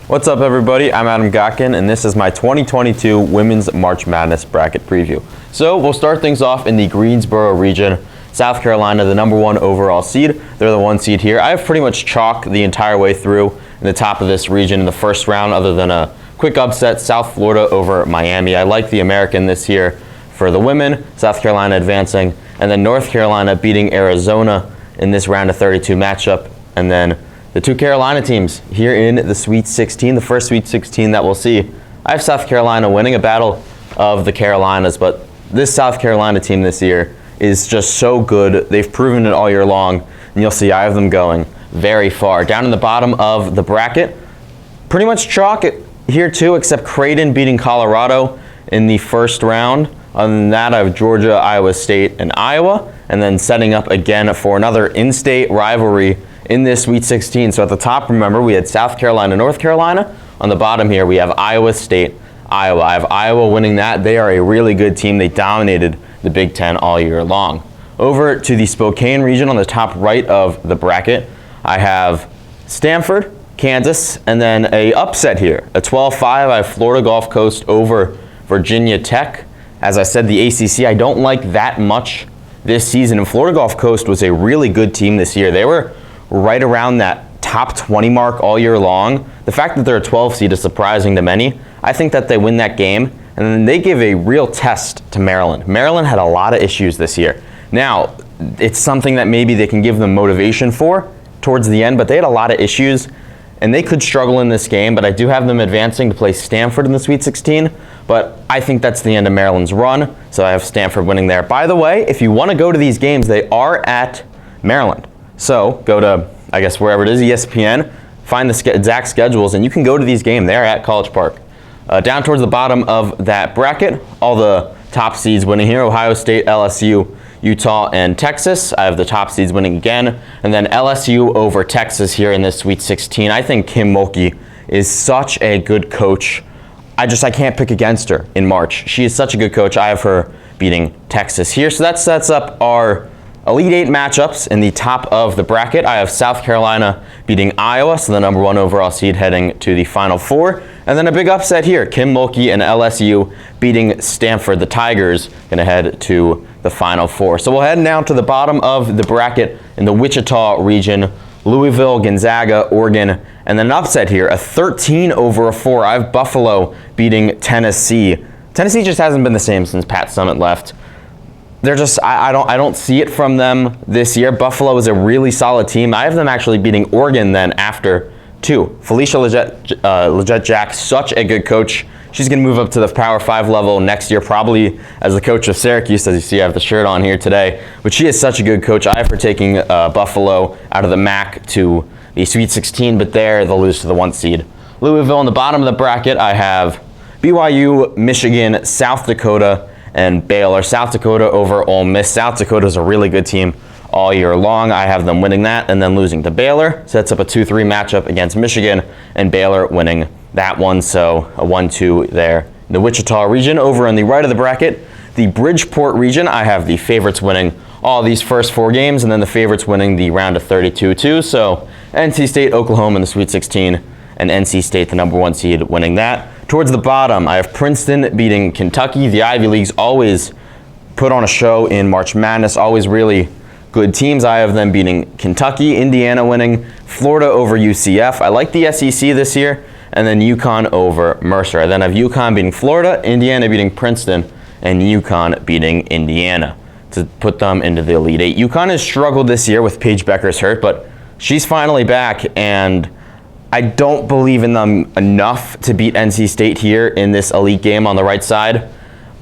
What's up, everybody? I'm Adam Gotkin, and this is my 2022 Women's March Madness Bracket Preview. So we'll start things off in the Greensboro region. South Carolina, the #1 overall seed. They're the 1 seed here. I have pretty much chalk the entire way through in the top of this region in the first round, other than a quick upset, South Florida over Miami. I like the American this year for the women, South Carolina advancing, and then North Carolina beating Arizona in this round of 32 matchup, and then the 2 Carolina teams here in the Sweet 16, the first Sweet 16 that we'll see. I have South Carolina winning a battle of the Carolinas, but this South Carolina team this year is just so good. They've proven it all year long, and you'll see I have them going very far. Down in the bottom of the bracket, pretty much chalk it here too, except Creighton beating Colorado in the first round. Other than that, I have Georgia, Iowa State, and Iowa, and then setting up again for another in-state rivalry in this Sweet 16. So at the top, remember, we had South Carolina, North Carolina. On the bottom here, we have Iowa State, Iowa. I have Iowa winning that. They are a really good team. They dominated the Big Ten all year long. Over to the Spokane region on the top right of the bracket, I have Stanford, Kansas, and then a upset here. A 12-5, I have Florida Gulf Coast over Virginia Tech. As I said, the ACC, I don't like that much this season. And Florida Gulf Coast was a really good team this year. They were right around that top 20 mark all year long. The fact that they're a 12 seed is surprising to many. I think that they win that game, and then they give a real test to Maryland. Maryland had a lot of issues this year. Now, it's something that maybe they can give them motivation for towards the end, but they had a lot of issues, and they could struggle in this game, but I do have them advancing to play Stanford in the Sweet 16, but I think that's the end of Maryland's run, so I have Stanford winning there. By the way, if you want to go to these games, they are at Maryland. So go to, I guess, wherever it is, ESPN, find the exact schedules, and you can go to these games. They're at College Park. Down towards the bottom of that bracket, all the top seeds winning here: Ohio State, LSU, Utah, and Texas. I have the top seeds winning again, and then LSU over Texas here in this Sweet 16. I think Kim Mulkey is such a good coach. I can't pick against her in March. She is such a good coach. I have her beating Texas here. So that sets up our Elite 8 matchups in the top of the bracket. I have South Carolina beating Iowa, so the #1 overall seed heading to the Final Four. And then a big upset here, Kim Mulkey and LSU beating Stanford. The Tigers going to head to the Final Four. So we'll head down to the bottom of the bracket in the Wichita region. Louisville, Gonzaga, Oregon, and then an upset here, a 13 over a 4. I have Buffalo beating Tennessee. Tennessee just hasn't been the same since Pat Summitt left. They're just, I don't see it from them this year. Buffalo is a really solid team. I have them actually beating Oregon then after 2. Felicia Legette-Jack, such a good coach. She's going to move up to the Power 5 level next year, probably as the coach of Syracuse, as you see I have the shirt on here today. But she is such a good coach. I have her taking Buffalo out of the MAC to the Sweet 16, but there they'll lose to the 1 seed. Louisville, in the bottom of the bracket, I have BYU, Michigan, South Dakota, and Baylor. South Dakota over Ole Miss. South Dakota is a really good team all year long. I have them winning that and then losing to Baylor. Sets up a 2-3 matchup against Michigan, and Baylor winning that one. So a 1-2 there. The Wichita region over on the right of the bracket. The Bridgeport region, I have the favorites winning all these first 4 games, and then the favorites winning the round of 32 too. So NC State, Oklahoma in the Sweet 16, and NC State, the #1 seed, winning that. Towards the bottom, I have Princeton beating Kentucky. The Ivy Leagues always put on a show in March Madness, always really good teams. I have them beating Kentucky, Indiana winning, Florida over UCF. I like the SEC this year, and then UConn over Mercer. I then have UConn beating Florida, Indiana beating Princeton, and UConn beating Indiana to put them into the Elite 8. UConn has struggled this year with Paige Beckers hurt, but she's finally back, and I don't believe in them enough to beat NC State here in this elite game on the right side,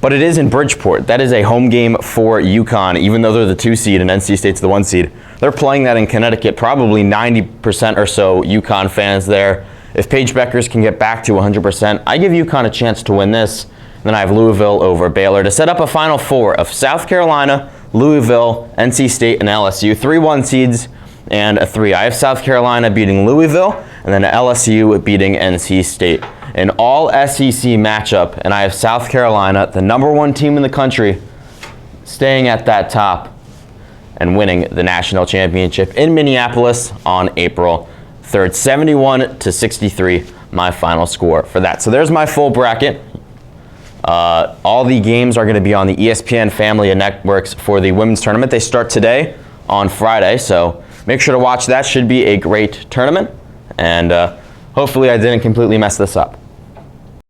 but it is in Bridgeport. That is a home game for UConn, even though they're the 2 seed and NC State's the 1 seed. They're playing that in Connecticut, probably 90% or so UConn fans there. If Paige Beckers can get back to 100%, I give UConn a chance to win this. Then I have Louisville over Baylor to set up a Final Four of South Carolina, Louisville, NC State, and LSU. 3 1 seeds and a 3. I have South Carolina beating Louisville, and then LSU beating NC State. An all SEC matchup, and I have South Carolina, the #1 team in the country, staying at that top and winning the national championship in Minneapolis on April 3rd. 71-63 my final score for that. So there's my full bracket. All the games are going to be on the ESPN family of networks for the women's tournament. They start today on Friday, so make sure to watch that. Should be a great tournament, and hopefully I didn't completely mess this up.